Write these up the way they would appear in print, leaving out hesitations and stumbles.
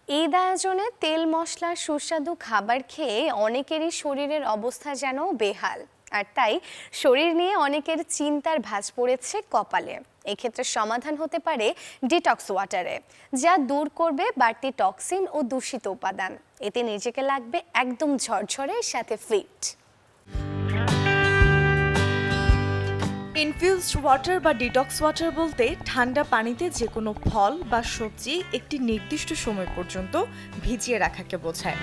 ঈদ আয়োজনে তেল মশলার সুস্বাদু খাবার খেয়ে অনেকেরই শরীরের অবস্থা যেন বেহাল। আর তাই শরীর নিয়ে অনেকের চিন্তার ভাঁজ পড়েছে কপালে। এক্ষেত্রে সমাধান হতে পারে ডিটক্স ওয়াটারে, যা দূর করবে বাড়তি টক্সিন ও দূষিত উপাদান। এতে নিজেকে লাগবে একদম ঝরঝরে, সাথে ফিট। ইনফিউজড ওয়াটার বা ডিটক্স ওয়াটার বলতে ঠান্ডা পানিতে যে কোনো ফল বা সবজি একটি নির্দিষ্ট সময় পর্যন্ত ভিজিয়ে রাখাকে বোঝায়।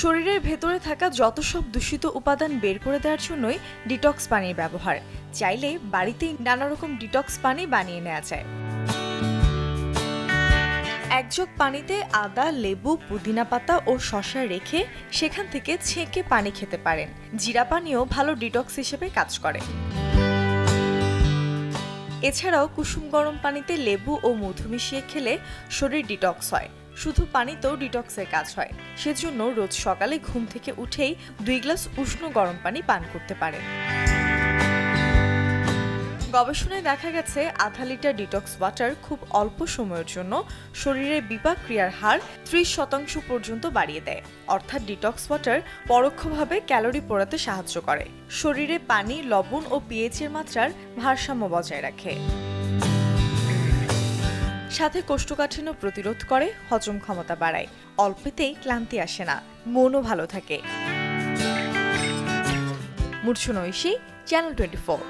শরীরের ভেতরে থাকা যত সব দূষিত উপাদান বের করে দেওয়ার জন্যই ডিটক্স পানির ব্যবহার। চাইলে বাড়িতেই নানা রকম ডিটক্স পানি বানিয়ে নেওয়া যায়। এক জগ পানিতে আদা, লেবু, পুদিনা পাতা ও শসা রেখে সেখান থেকে ছেঁকে পানি খেতে পারেন। জিরা পানিও ভালো ডিটক্স হিসেবে কাজ করে। এছাড়াও কুসুম গরম পানিতে লেবু ও মধু মিশিয়ে খেলে শরীর ডিটক্স হয়। শুধু পানিতেও ডিটক্সের কাজ হয়। সেজন্য রোজ সকালে ঘুম থেকে উঠেই 2 গ্লাস উষ্ণ গরম পানি পান করতে পারেন। গবেষণায় দেখা গেছে আধা লিটার ডিটক্স ওয়াটার খুব অল্প সময়ের জন্য শরীরের বিপাক ক্রিয়ার হার 30% পর্যন্ত বাড়িয়ে দেয়। অর্থাৎ ডিটক্স ওয়াটার পরোক্ষভাবে ক্যালোরি পোড়াতে সাহায্য করে, শরীরে পানি, লবণ ও পিএইচের মাত্রার ভারসাম্য বজায় রাখে। সাথে কোষ্ঠকাঠিন্য প্রতিরোধ করে, হজম ক্ষমতা বাড়ায়, অল্পেতেই ক্লান্তি আসে না, মনও ভালো থাকে। মূর্ছনা ঐশী, চ্যানেল 24।